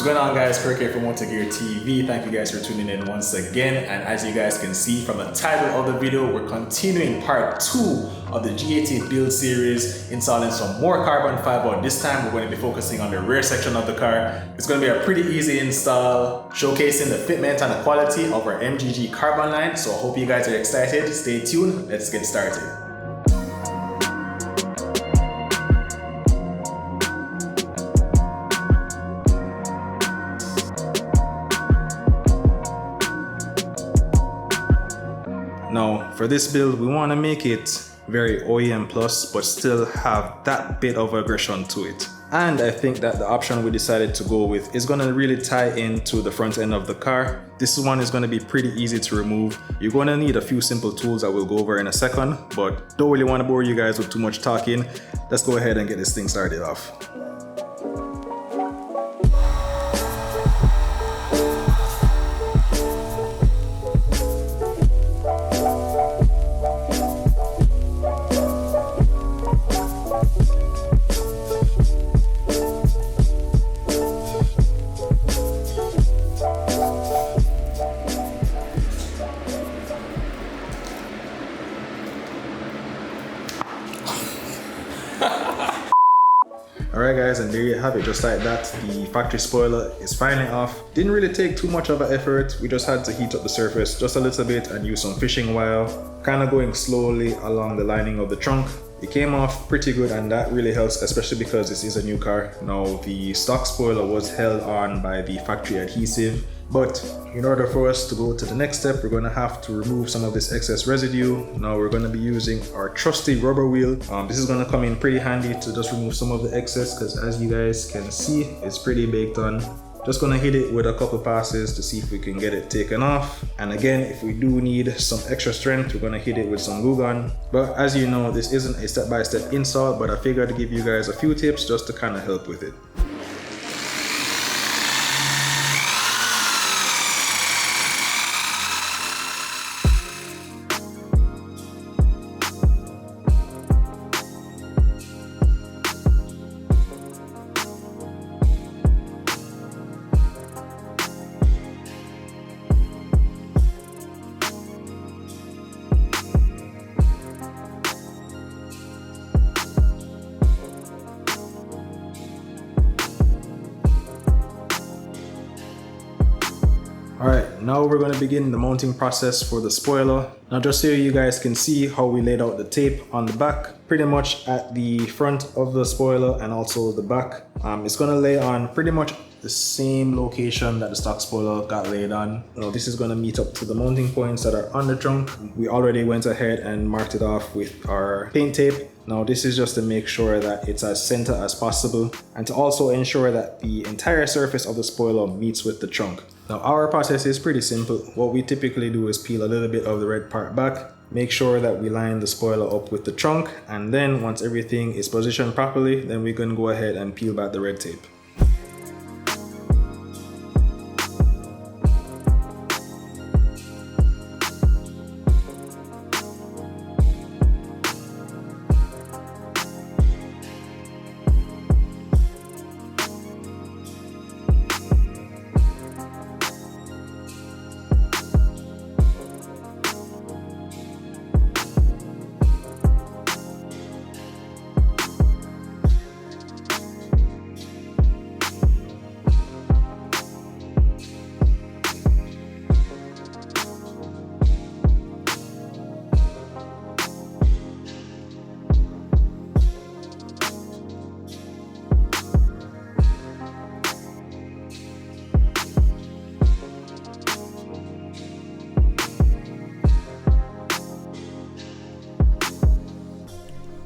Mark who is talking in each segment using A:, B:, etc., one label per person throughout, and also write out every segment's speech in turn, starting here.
A: going on, guys? Kirk here from Motor Gear TV. Thank you guys for tuning in once again. And as you guys can see from the title of the video, we're continuing part 2 of the G80 build series, installing some more carbon fiber. This time we're going to be focusing on the rear section of the car. It's going to be a pretty easy install, showcasing the fitment and the quality of our MGG carbon line. So I hope you guys are excited. Stay tuned. Let's get started. Now, for this build, we want to make it very OEM plus, but still have that bit of aggression to it. And I think that the option we decided to go with is going to really tie into the front end of the car. This one is going to be pretty easy to remove. You're going to need a few simple tools that we'll go over in a second, but don't really want to bore you guys with too much talking. Let's go ahead and get this thing started off. Alright guys, and there you have it, just like that. The factory spoiler is finally off. Didn't really take too much of an effort. We just had to heat up the surface just a little bit and use some fishing wire, kind of going slowly along the lining of the trunk. It came off pretty good, and that really helps, especially because this is a new car. Now, the stock spoiler was held on by the factory adhesive, but in order for us to go to the next step, we're going to have to remove some of this excess residue. Now we're going to be using our trusty rubber wheel. This is going to come in pretty handy to just remove some of the excess, because as you guys can see, it's pretty baked on. Just going to hit it with a couple passes to see if we can get it taken off. And again, if we do need some extra strength, we're going to hit it with some glue gun. But as you know, this isn't a step-by-step install, but I figured to give you guys a few tips just to kind of help with it. Alright, now we're going to begin the mounting process for the spoiler. Now just so you guys can see how we laid out the tape on the back, pretty much at the front of the spoiler and also the back. It's going to lay on pretty much the same location that the stock spoiler got laid on. Now this is going to meet up to the mounting points that are on the trunk. We already went ahead and marked it off with our paint tape. Now this is just to make sure that it's as center as possible and to also ensure that the entire surface of the spoiler meets with the trunk. Now our process is pretty simple. What we typically do is peel a little bit of the red part back, make sure that we line the spoiler up with the trunk, and then once everything is positioned properly, then we can go ahead and peel back the red tape.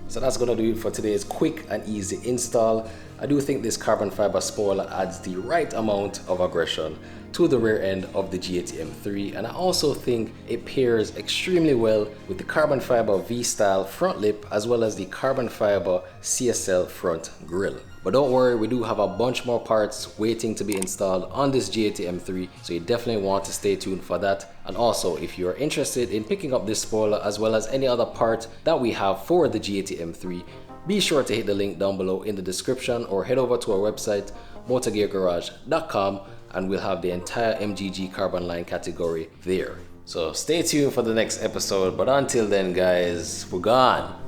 B: So that's gonna do it for today's quick and easy install. I do think this carbon fiber spoiler adds the right amount of aggression to the rear end of the G80 M3, and I also think it pairs extremely well with the carbon fiber V-style front lip as well as the carbon fiber CSL front grille. But don't worry, we do have a bunch more parts waiting to be installed on this G80 M3, so you definitely want to stay tuned for that. And also, if you're interested in picking up this spoiler as well as any other part that we have for the G80 M3, be sure to hit the link down below in the description or head over to our website motorgeargarage.com and we'll have the entire MGG carbon line category there. So stay tuned for the next episode, but until then guys, we're gone.